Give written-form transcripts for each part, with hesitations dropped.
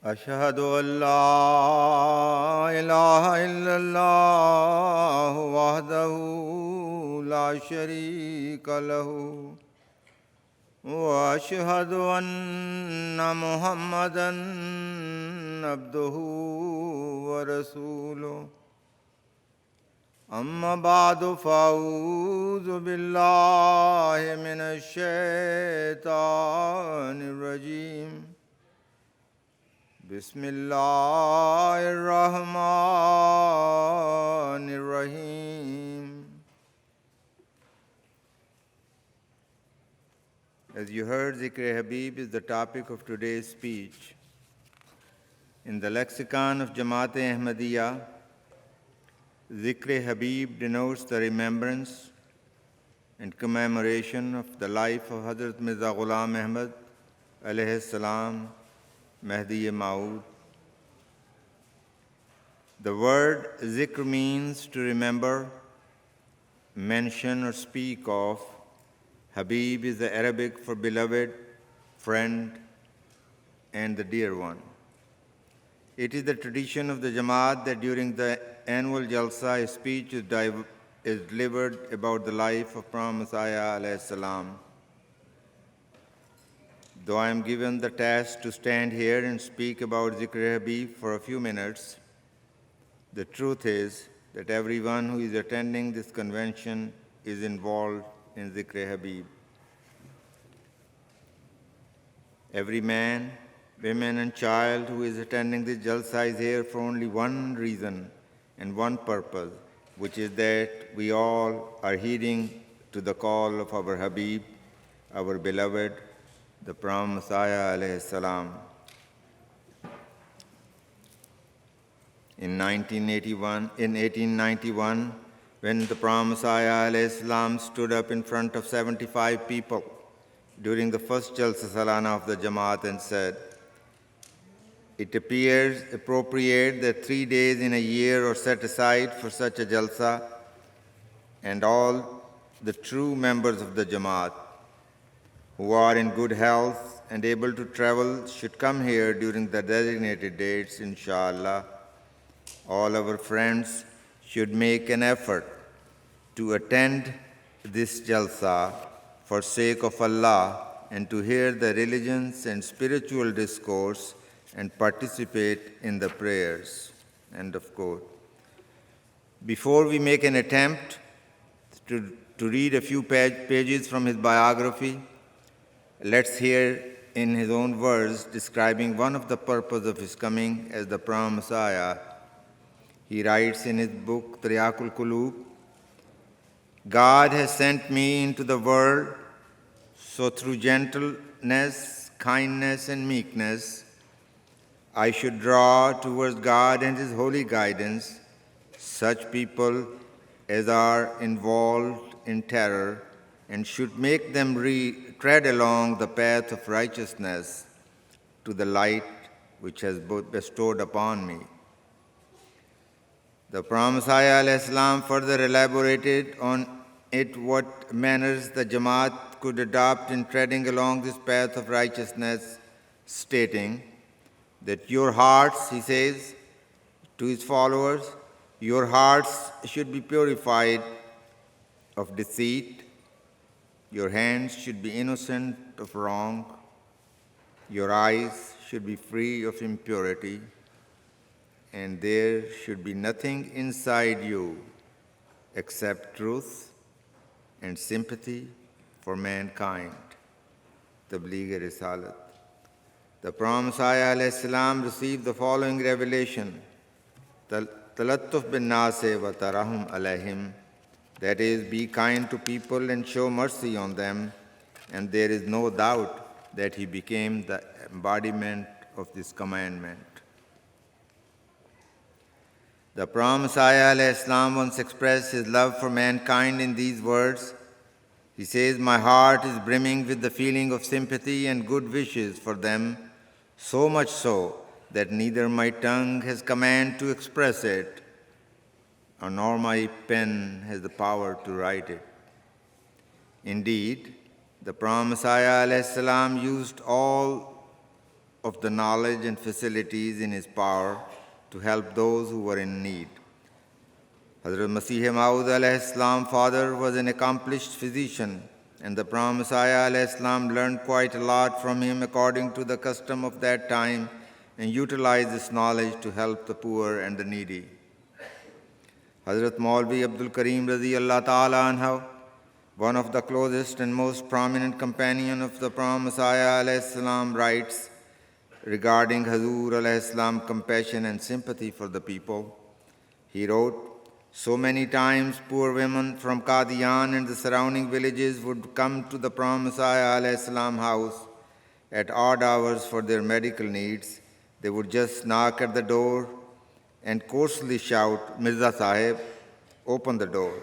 أشهد أن لا إله إلا الله وحده لا شريك له وأشهد أن محمدا عبده ورسوله أما بعد فأعوذ بالله من الشيطان الرجيم بسم الله الرحمن الرحيم. As you heard, Zikr Habib is the topic of today's speech. In the lexicon of Jama'at Ahmadiyya, Zikr Habib denotes the remembrance and commemoration of the life of Hazrat Mirza Ghulam Ahmad alayhi salam, Mahdi Maud. The word zikr means to remember, mention or speak of. Habib is the Arabic for beloved, friend, and the dear one. It is the tradition of the Jama'at that during the annual Jalsa, a speech is delivered about the life of Prophet Messiah alayhi salam. Though I am given the task to stand here and speak about Zikr Habib for a few minutes, the truth is that everyone who is attending this convention is involved in Zikr Habib. Every man, woman, and child who is attending this Jalsa is here for only one reason and one purpose, which is that we all are heeding to the call of our Habib, our beloved, the Prophet Messiah alayhi salam. In 1891, when the Prophet Messiah alayhi salam stood up in front of 75 people during the first Jalsa Salana of the Jama'at and said, "It appears appropriate that 3 days in a year are set aside for such a Jalsa, and all the true members of the Jama'at who are in good health and able to travel should come here during the designated dates, inshallah. All our friends should make an effort to attend this Jalsa for sake of Allah and to hear the religions and spiritual discourse and participate in the prayers." End of quote. Before we make an attempt to read a few pages from his biography, let's hear in his own words describing one of the purposes of his coming as the Prophet Messiah. He writes in his book, Triaqul Qulub, "God has sent me into the world, so through gentleness, kindness, and meekness, I should draw towards God and His holy guidance such people as are involved in terror and should make them tread along the path of righteousness to the light which has bestowed upon me." The Prophet Messiah alayhi salam further elaborated on it what manners the Jama'at could adopt in treading along this path of righteousness, stating that your hearts, he says to his followers, your hearts should be purified of deceit, your hands should be innocent of wrong, your eyes should be free of impurity, and there should be nothing inside you except truth and sympathy for mankind. Tabligh Risalat. The Prophet Messiah alayhi salam received the following revelation: Talattuf bin nase wa tarahum alayhim, that is, be kind to people and show mercy on them, and there is no doubt that he became the embodiment of this commandment. The Prophet Messiah alayhi salam once expressed his love for mankind in these words. He says, "My heart is brimming with the feeling of sympathy and good wishes for them, so much so that neither my tongue has command to express it, nor my pen has the power to write it." Indeed, the Prophet Messiah alayhi salam used all of the knowledge and facilities in his power to help those who were in need. Hazrat Masih Maud alayhi salam father was an accomplished physician, and the Prophet Messiah alayhi salam learned quite a lot from him according to the custom of that time and utilized this knowledge to help the poor and the needy. Hazrat Maulvi Abdul Karim radiyallahu ta'ala anhu, one of the closest and most prominent companion of the Prophet Messiah alayhi salam, writes regarding Hazur alayhi salam compassion and sympathy for the people. He wrote, "So many times poor women from Qadian and the surrounding villages would come to the Prophet Messiah alayhi salam house at odd hours for their medical needs. They would just knock at the door and coarsely shout, 'Mirza Sahib, open the door.'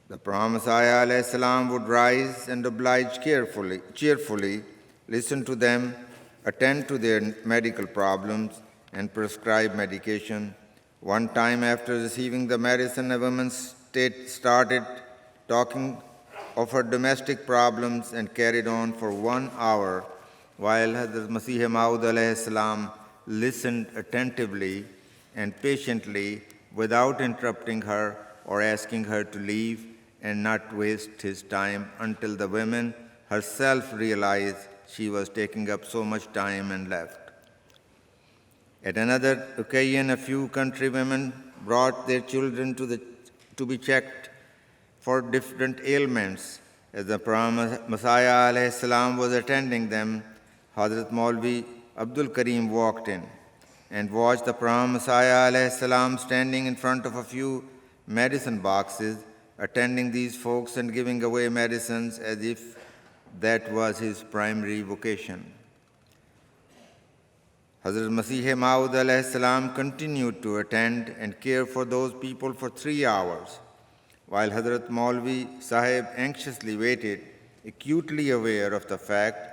The Prophet Messiah alayhi salam would rise and oblige cheerfully, listen to them, attend to their medical problems, and prescribe medication. One time after receiving the medicine, a woman started talking of her domestic problems and carried on for 1 hour while Hazrat Masih Maud alayhi salam listened attentively and patiently without interrupting her or asking her to leave and not waste his time until the woman herself realized she was taking up so much time and left. At another occasion, a few country women brought their children to be checked for different ailments. As the Prophet Messiah alayhi salam was attending them, Hazrat Maulvi Abdul Karim walked in and watched the Prophet Messiah alayhi salam standing in front of a few medicine boxes, attending these folks and giving away medicines as if that was his primary vocation. Hazrat Masih Maud alayhi salam continued to attend and care for those people for 3 hours, while Hazrat Maulvi Sahib anxiously waited, acutely aware of the fact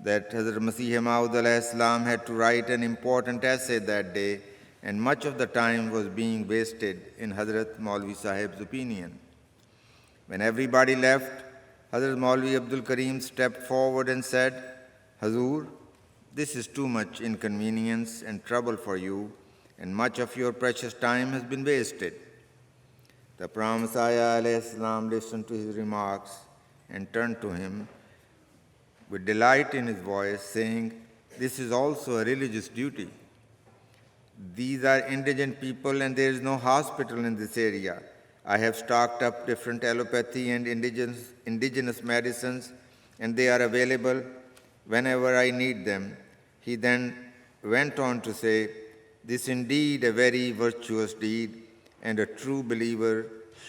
that Hazrat Masih Maud alayhi salam had to write an important essay that day, and much of the time was being wasted in Hazrat Maulvi Sahib's opinion. When everybody left, Hazrat Maulvi Abdul Karim stepped forward and said, "Hazur, this is too much inconvenience and trouble for you, and much of your precious time has been wasted." The Prophet Messiah alayhi salam listened to his remarks and turned to him with delight in his voice, saying, "This is also a religious duty. These are indigent people and there is no hospital in this area. I have stocked up different allopathy and indigenous medicines, and they are available whenever I need them." He then went on to say, "This is indeed a very virtuous deed, and a true believer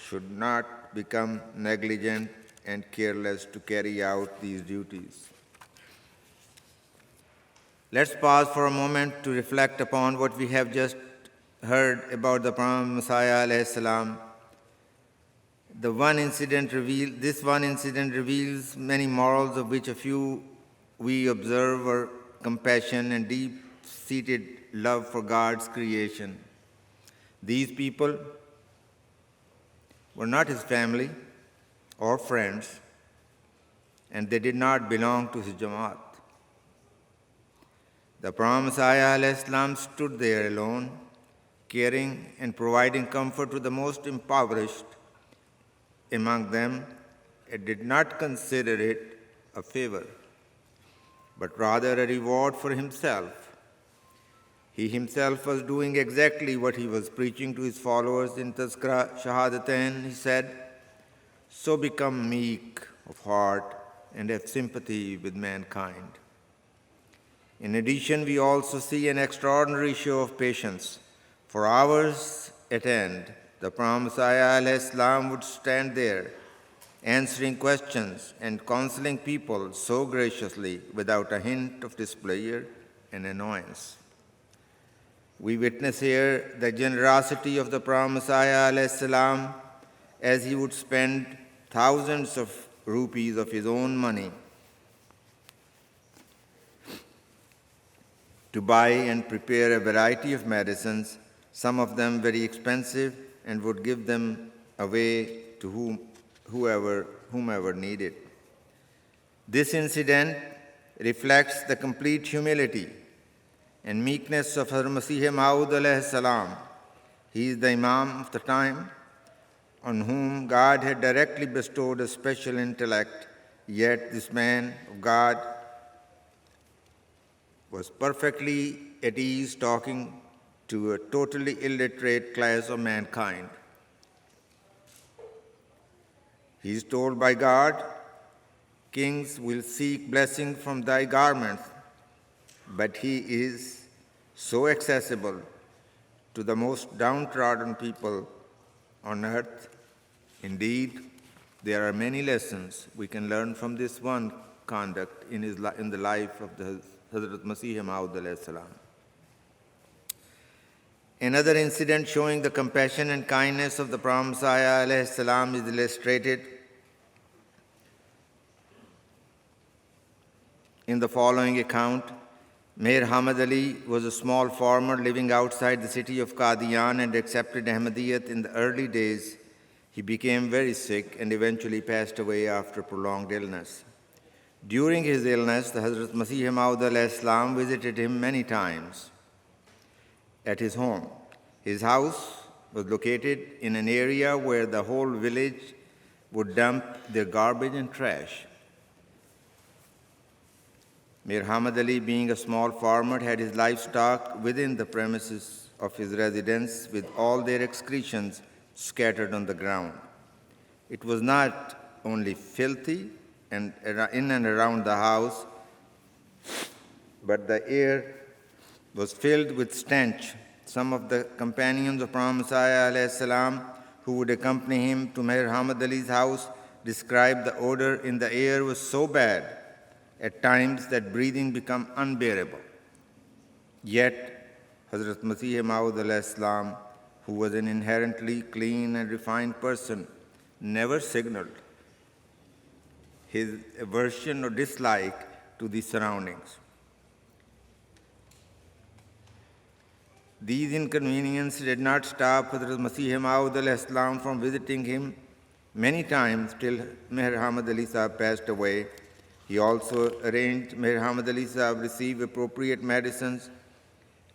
should not become negligent and careless to carry out these duties." Let's pause for a moment to reflect upon what we have just heard about the Prophet Messiah alayhi salam. This one incident reveals many morals, of which a few we observe are compassion and deep-seated love for God's creation. These people were not his family or friends, and they did not belong to his Jama'at. The Prophet Messiah alayhi salam stood there alone, caring and providing comfort to the most impoverished among them, and did not consider it a favor, but rather a reward for himself. He himself was doing exactly what he was preaching to his followers in Tazkira Shahadatain. He said, "So become meek of heart and have sympathy with mankind." In addition, we also see an extraordinary show of patience. For hours at end, the Prophet Messiah alayhi salam would stand there, answering questions and counseling people so graciously without a hint of displeasure and annoyance. We witness here the generosity of the Prophet Messiah alayhi salam, as he would spend thousands of rupees of his own money to buy and prepare a variety of medicines, some of them very expensive, and would give them away to whomever needed. This incident reflects the complete humility and meekness of Hazrat Masih Maud alayhi salam. He is the Imam of the time, on whom God had directly bestowed a special intellect, yet this man of God was perfectly at ease talking to a totally illiterate class of mankind. He is told by God, kings will seek blessing from thy garments, but he is so accessible to the most downtrodden people on earth. Indeed, there are many lessons we can learn from this one conduct in the life of the Hazrat Masih Maud alayhi salam. Another incident showing the compassion and kindness of the Prophet Messiah alayhi salam is illustrated in the following account. Mir Hamad Ali was a small farmer living outside the city of Qadian and accepted Ahmadiyyat in the early days. He became very sick and eventually passed away after prolonged illness. During his illness, the Hazrat Masih Maud alayhi salam visited him many times at his home. His house was located in an area where the whole village would dump their garbage and trash. Mir Hamad Ali, being a small farmer, had his livestock within the premises of his residence with all their excretions scattered on the ground. It was not only filthy and in and around the house, but the air was filled with stench. Some of the companions of Prophet Messiah alayhi salam who would accompany him to Mir Hamad Ali's house described the odor in the air was so bad at times that breathing became unbearable. Yet, Hazrat Masih Maud alayhi salam, who was an inherently clean and refined person, never signaled his aversion or dislike to these surroundings. These inconveniences did not stop Hazrat Masih Maud alayhi salam from visiting him many times till Mir Hamad Ali Sahib passed away. He also arranged Mir Hamad Ali Sahib receive appropriate medicines.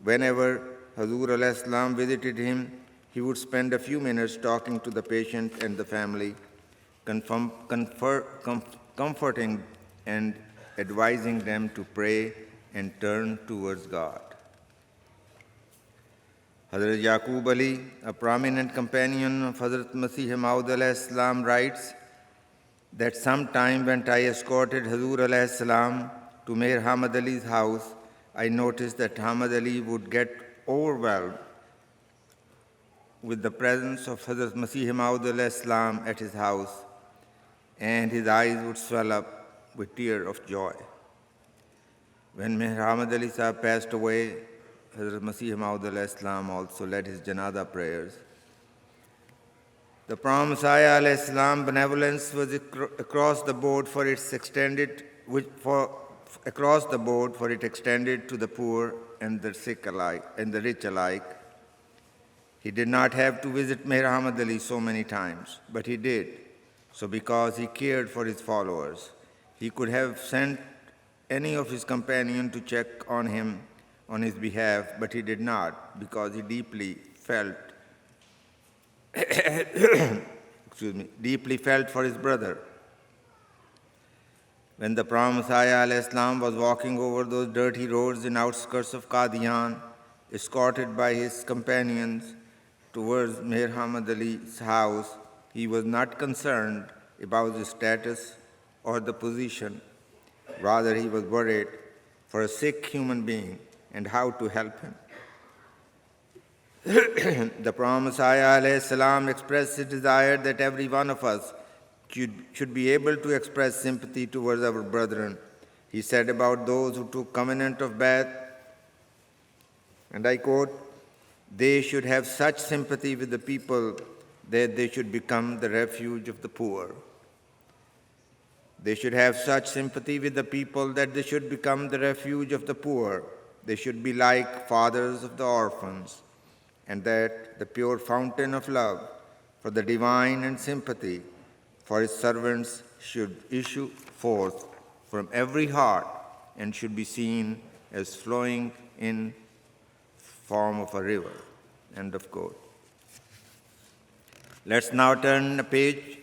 Whenever Hazur alayhi salam visited him, he would spend a few minutes talking to the patient and the family, comforting and advising them to pray and turn towards God. Hazrat Yaqub Ali, a prominent companion of Hazrat Masih Maud alayhi salam, writes that sometime when I escorted Hazur alayhi salam to Mir Hamad Ali's house, I noticed that Hamad Ali would get overwhelmed with the presence of Hazrat Masih Maud alayhi salam at his house, and his eyes would swell up with tears of joy. When Mir Hamad Ali Sahib passed away, Hazrat Masih Maud alayhi salam also led his janazah prayers. The Prophet Messiah alayhi salam benevolence was across the board for it extended to the poor and the sick alike and the rich alike. He did not have to visit Mir Hamad Ali so many times, but he did. So because he cared for his followers, he could have sent any of his companions to check on him on his behalf, but he did not, because he deeply felt for his brother. When the Prophet Messiah alayhi salam was walking over those dirty roads in outskirts of Qadian, escorted by his companions towards Mir Hamad Ali's house, he was not concerned about his status or the position. Rather, he was worried for a sick human being and how to help him. The Prophet Messiah alayhi salam expressed his desire that every one of us should be able to express sympathy towards our brethren. He said about those who took covenant of Bai'at, and I quote, "They should have such sympathy with the people that they should become the refuge of the poor." They should have such sympathy with the people that they should become the refuge of the poor. They should be like fathers of the orphans, and that the pure fountain of love for the divine and sympathy for his servants should issue forth from every heart and should be seen as flowing in form of a river. End of quote. Let's now turn the page.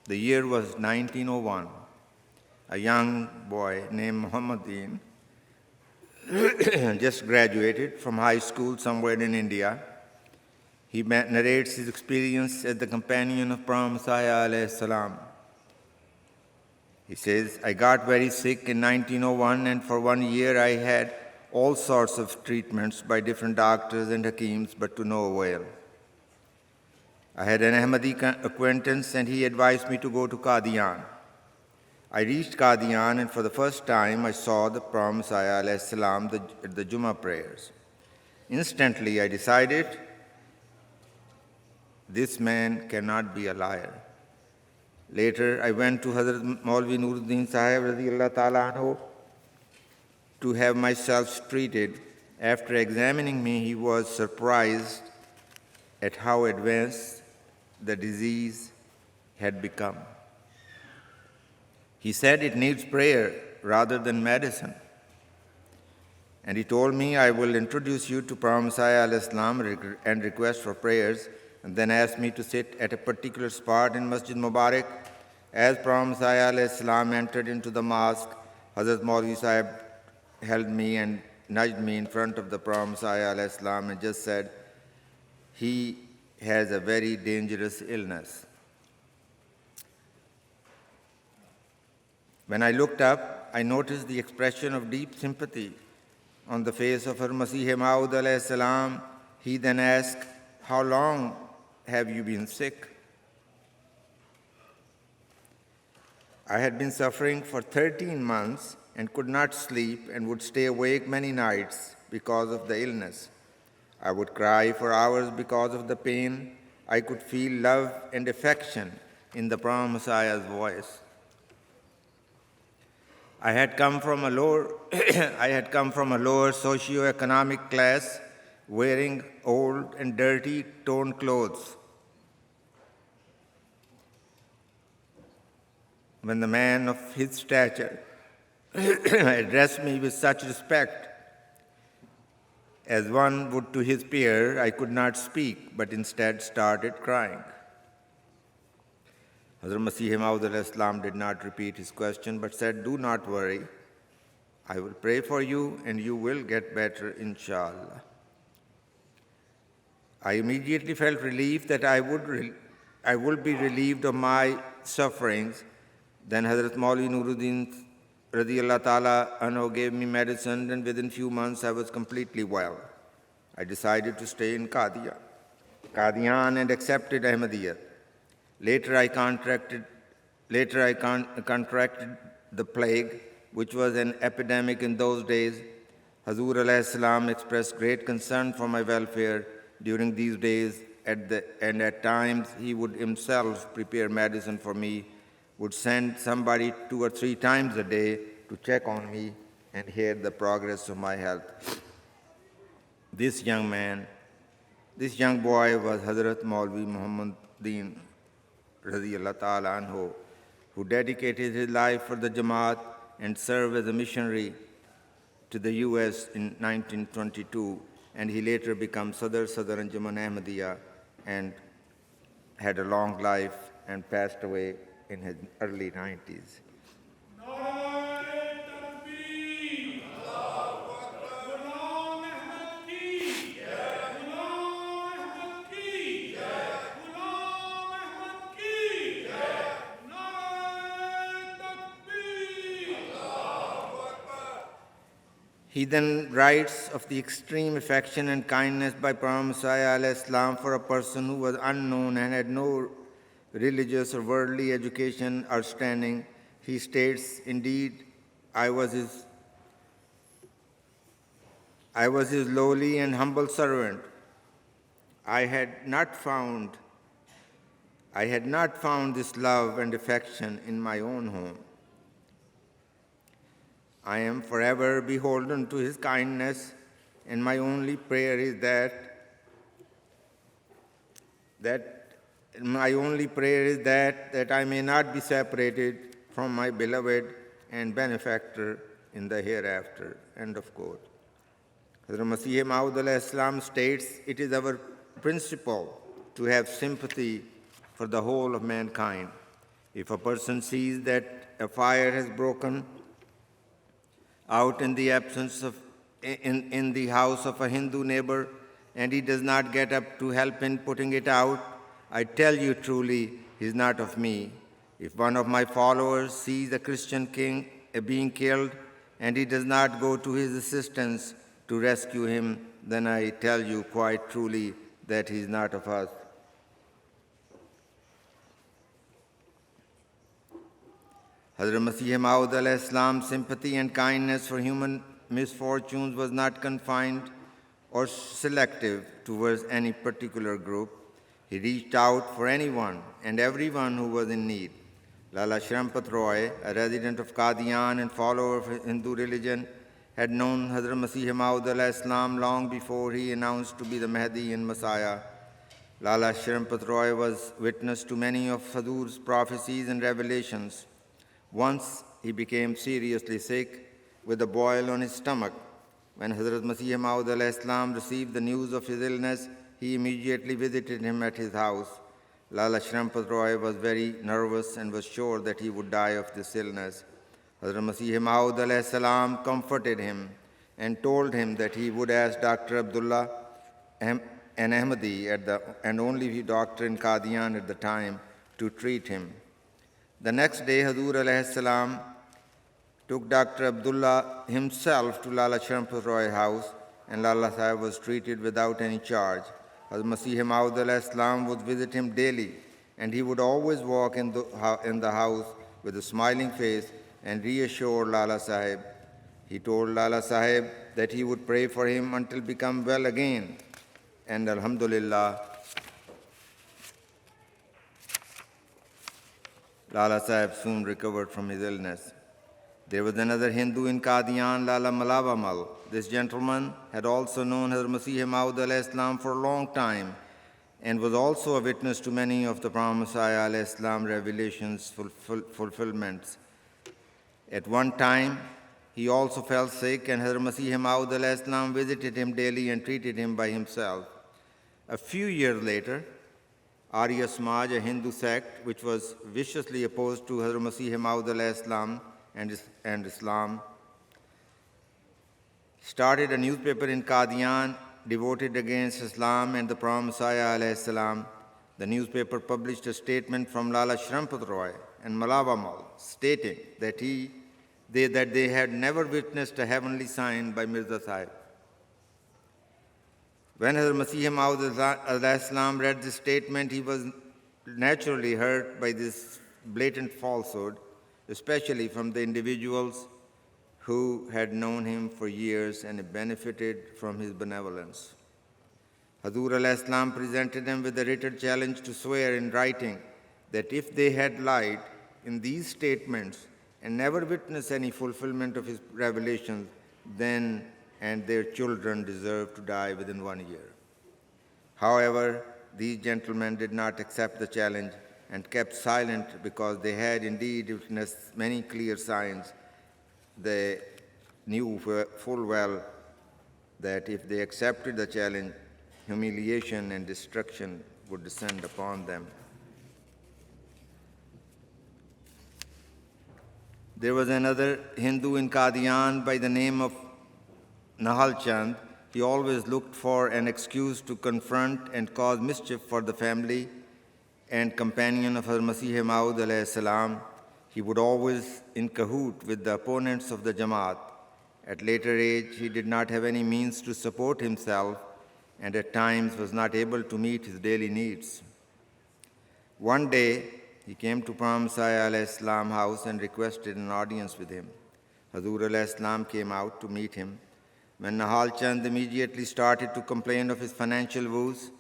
The year was 1901. A young boy named Muhammadin just graduated from high school somewhere in India. He narrates his experience as the companion of Prophet Messiah alayhi salam. He says, I got very sick in 1901, and for 1 year I had all sorts of treatments by different doctors and hakims, but to no avail. I had an Ahmadi acquaintance, and he advised me to go to Qadian. I reached Qadian, and for the first time I saw the Prophet Messiah alayhi salam at the Jummah prayers. Instantly I decided, this man cannot be a liar. Later I went to Hazrat Maulvi Nuruddin Sahib radiyallahu ta'ala anhu to have myself treated. After examining me, he was surprised at how advanced the disease had become. He said it needs prayer rather than medicine. And he told me, I will introduce you to Prophet Messiah alayhi salam and request for prayers, and then asked me to sit at a particular spot in Masjid Mubarak. As Prophet Messiah alayhi salam entered into the mosque, Hazrat Maulvi Sahib held me and nudged me in front of the Prophet Messiah alayhi salam and just said, he has a very dangerous illness. When I looked up, I noticed the expression of deep sympathy on the face of Masih Maud alayhi salam. He then asked, how long have you been sick? I had been suffering for 13 months and could not sleep and would stay awake many nights because of the illness. I would cry for hours because of the pain. I could feel love and affection in the Prophet Messiah's voice. I had come from a lower socio-economic class, wearing old and dirty torn clothes. When the man of his stature addressed me with such respect as one would to his peer, I could not speak, but instead started crying. Hazrat Masih Maud alayhi salam did not repeat his question, but said, do not worry. I will pray for you and you will get better, inshallah. I immediately felt relief that I would be relieved of my sufferings. Then Hazrat Maulvi Nuruddin radiyallahu ta'ala anhu gave me medicine, and within few months I was completely well. I decided to stay in Qadian and accepted Ahmadiyyat. Later I contracted the plague, which was an epidemic in those days. Hazur alayhi salam expressed great concern for my welfare during these days, and at times he would himself prepare medicine for me, would send somebody 2 or 3 times a day to check on me and hear the progress of my health. This young boy was Hazrat Maulvi Muhammadin radiyallahu ta'ala anhu, who dedicated his life for the Jama'at and served as a missionary to the US in 1922, and he later became Sadr Anjuman Ahmadiyya and had a long life and passed away in his early 90s. He then writes of the extreme affection and kindness by Prophet Messiah alayhi salam for a person who was unknown and had no religious or worldly education or standing. He states, indeed, I was his lowly and humble servant. I had not found this love and affection in my own home. I am forever beholden to his kindness, and my only prayer is that I may not be separated from my beloved and benefactor in the hereafter. End of quote. Hazrat Masih Maud Islam states, it is our principle to have sympathy for the whole of mankind. If a person sees that a fire has broken out in the absence of in the house of a Hindu neighbor and he does not get up to help in putting it out, I tell you truly, he is not of me. If one of my followers sees a Christian king being killed and he does not go to his assistance to rescue him, then I tell you quite truly that he is not of us. Hazrat Masih Maud Islam's sympathy and kindness for human misfortunes was not confined or selective towards any particular group. He reached out for anyone and everyone who was in need. Lala Shrampat Roy, a resident of Qadian and follower of Hindu religion, had known Hazrat Masih Maud Islam long before he announced to be the Mahdi and Messiah. Lala Shrampat Roy was witness to many of Hazur's prophecies and revelations. Once he became seriously sick with a boil on his stomach. When Hazrat Masih Maud Islam received the news of his illness, he immediately visited him at his house. Lala Shrampat Roy was very nervous and was sure that he would die of this illness. Hazrat Masih Maud Islam comforted him and told him that he would ask Dr. Abdullah an Ahmadi and only doctor in Qadian at the time to treat him. The next day, Hazur alayhi salam took Dr. Abdullah himself to Lala Shrampat Roy's house, and Lala Sahib was treated without any charge. Hazrat Masih Maud Islam would visit him daily, and he would always walk in the house with a smiling face and reassure Lala Sahib. He told Lala Sahib that he would pray for him until become well again. And Alhamdulillah, Lala Sahib soon recovered from his illness. There was another Hindu in Qadian, Lala Malawamal. This gentleman had also known Hazrat Masih Maud Islam for a long time and was also a witness to many of the Prophet Islam revelations fulfillments. At one time, he also fell sick, and Hazrat Masih Maud Islam visited him daily and treated him by himself. A few years later, Arya Samaj, a Hindu sect which was viciously opposed to Hazrat Masih Maud Islam and Islam, started a newspaper in Qadian devoted against Islam and the Prophet Messiah salam. The newspaper published a statement from Lala Shrampat Roy and Malawamal stating that they had never witnessed a heavenly sign by Mirza Sahib. When Hazrat Masih Maud Islam read this statement, he was naturally hurt by this blatant falsehood, especially from the individuals who had known him for years and benefited from his benevolence. Hazur al-Islam presented them with a written challenge to swear in writing that if they had lied in these statements and never witnessed any fulfillment of his revelations, then and their children deserved to die within 1 year. However, these gentlemen did not accept the challenge and kept silent because they had indeed witnessed many clear signs. They knew full well that if they accepted the challenge, humiliation and destruction would descend upon them. There was another Hindu in Qadian by the name of Nahal Chand. He always looked for an excuse to confront and cause mischief for the family and companion of Hazrat Masih Maud alayhi salam. He would always in cahoot with the opponents of the Jama'at. At later age, he did not have any means to support himself and at times was not able to meet his daily needs. One day, he came to Prophet Messiah alayhi salam house and requested an audience with him. Hazur alayhi salam came out to meet him. When Nahal Chand immediately started to complain of his financial woes,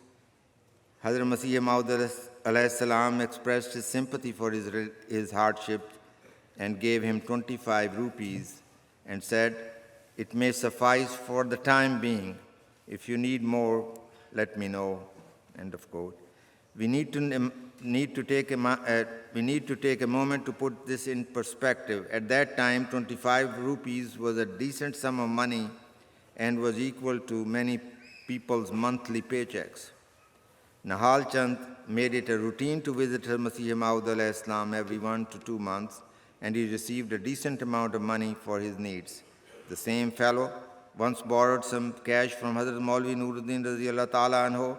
Hazrat Masih Maud alayhi salam expressed his sympathy for his hardship and gave him 25 rupees and said, "It may suffice for the time being. If you need more, let me know." End of quote. We need to take a moment to put this in perspective. At that time, 25 rupees was a decent sum of money, and was equal to many people's monthly paychecks. Nahal Chand made it a routine to visit Masih Maud Islam every 1 to 2 months, and he received a decent amount of money for his needs. The same fellow once borrowed some cash from Hazrat Maulvi Nuruddin Radiyallahu Ta'ala Anhu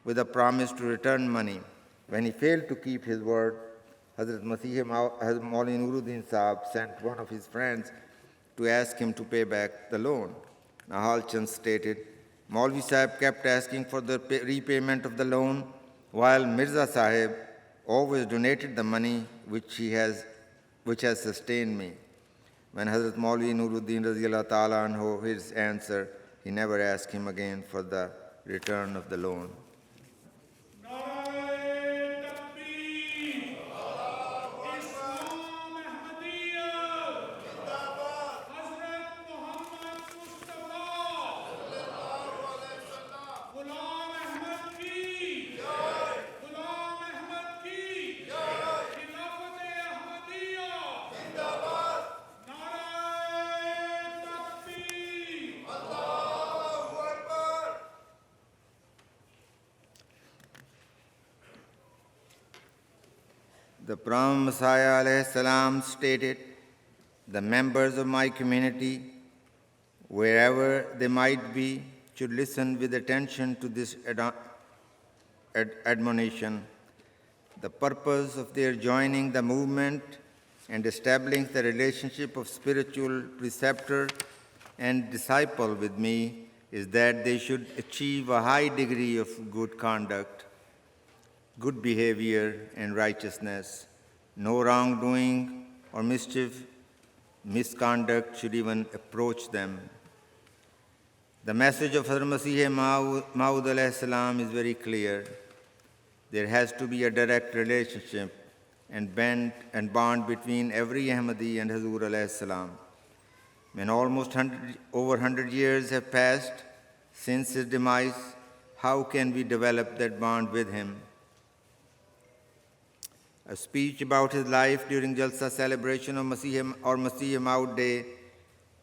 with a promise to return money. When he failed to keep his word, Hazrat Maulvi Nuruddin Sahab sent one of his friends to ask him to pay back the loan. Nahal Chand stated, Maulvi Sahib kept asking for the repayment of the loan, while Mirza Sahib always donated the money which has sustained me. When Hazrat Maulvi Nuruddin Radiyallahu Ta'ala Anhu his answer, he never asked him again for the return of the loan. The Prophet Messiah alayhi salam stated, the members of my community, wherever they might be, should listen with attention to this admonition. The purpose of their joining the movement and establishing the relationship of spiritual preceptor and disciple with me is that they should achieve a high degree of good conduct, good behavior, and righteousness. No wrongdoing or misconduct should even approach them. The message of Hazrat Masih Maud alayhi salam is very clear. There has to be a direct relationship and bond between every Ahmadi and Hazur alayhi salam. When almost over 100 years have passed since his demise, how can we develop that bond with him? A speech about his life during Jalsa celebration of Masih Maud Day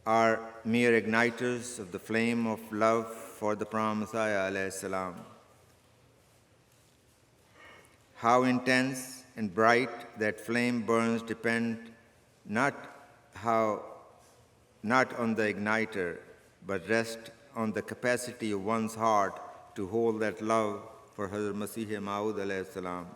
are mere igniters of the flame of love for the Prophet Messiah alayhi salam. How intense and bright that flame burns depend not on the igniter, but rest on the capacity of one's heart to hold that love for Hazrat Masih Maud alayhi salam.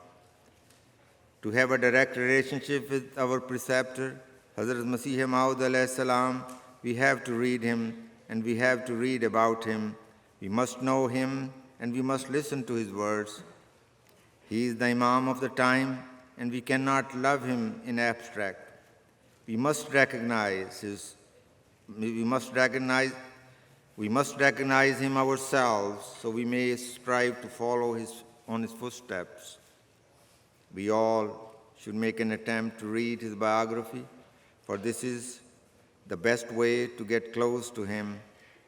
To have a direct relationship with our preceptor, Hazrat Masih Maud alayhi salam, we have to read him and we have to read about him. We must know him and we must listen to his words. He is the Imam of the time and we cannot love him in abstract. We must recognize him ourselves so we may strive to follow on his footsteps. We all should make an attempt to read his biography, for this is the best way to get close to him.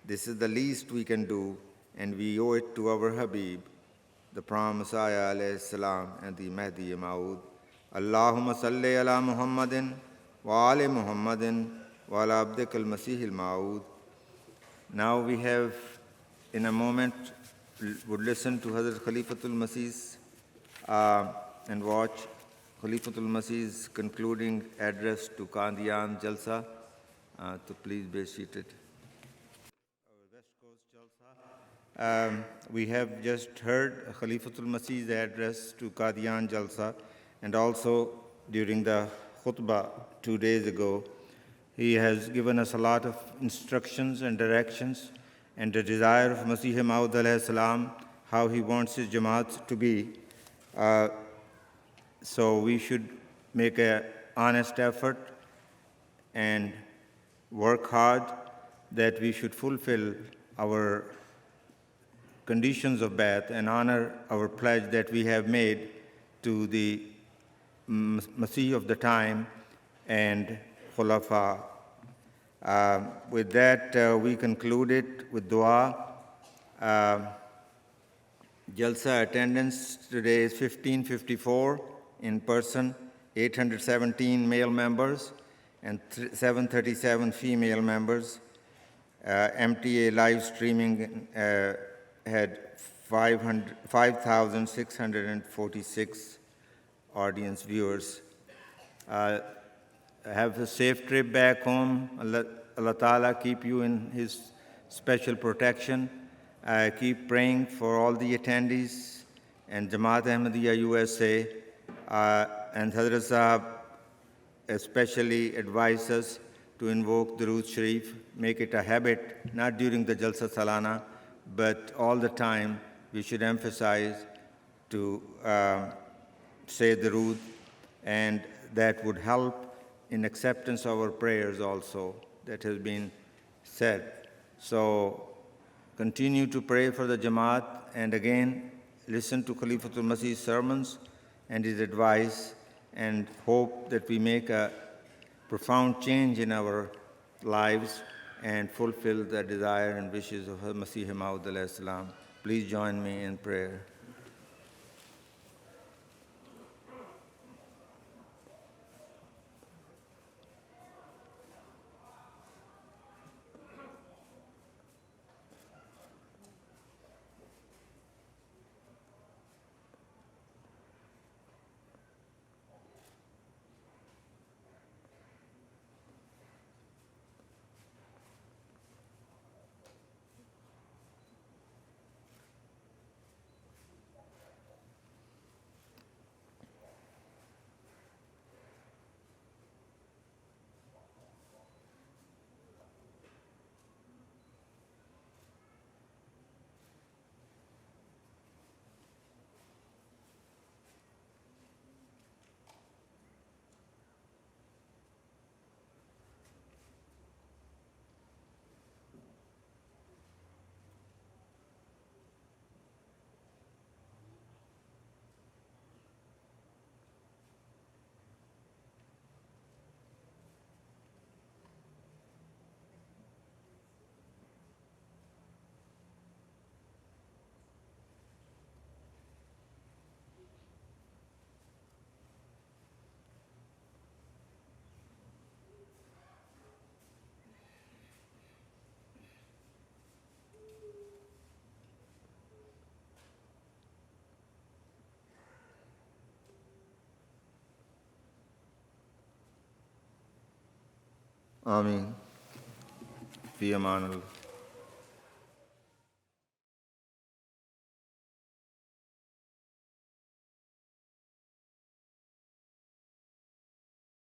This is the least we can do, and we owe it to our Habib, the Prophet Messiah alayhi salam, and the Mahdi Maud. Allahumma salli ala Muhammadin wa ali Muhammadin wa ala abdik al-Masih al-Maud. Now we have, in a moment, would listen to Hazrat Khalifatul Masih's and watch Khalifatul Masih's concluding address to Qadian Jalsa. To please be seated. Our West Coast Jalsa. We have just heard Khalifatul Masih's address to Qadian Jalsa, and also during the khutbah 2 days ago, he has given us a lot of instructions and directions and the desire of Masih Maud alayhi salam, how he wants his Jama'at to be. So we should make an honest effort and work hard that we should fulfill our conditions of Bai'at and honor our pledge that we have made to the Masih of the time and Khulafa. With that, we conclude it with dua. Jalsa attendance today is 1554 in person, 817 male members, and 737 female members. MTA live streaming had 5,646 audience viewers. Have a safe trip back home. Allah Ta'ala keep you in His special protection. Keep praying for all the attendees and Jama'at Ahmadiyya USA and Hazrat Sahib especially advise us to invoke Durood Sharif, make it a habit, not during the Jalsa Salana, but all the time we should emphasize to say Durood, and that would help in acceptance of our prayers also, that has been said. So continue to pray for the Jama'at, and again, listen to Khalifatul Masih's sermons and his advice, and hope that we make a profound change in our lives and fulfill the desire and wishes of Masih Maud alayhi salam. Please join me in prayer. Ameen. Fi aman Allah.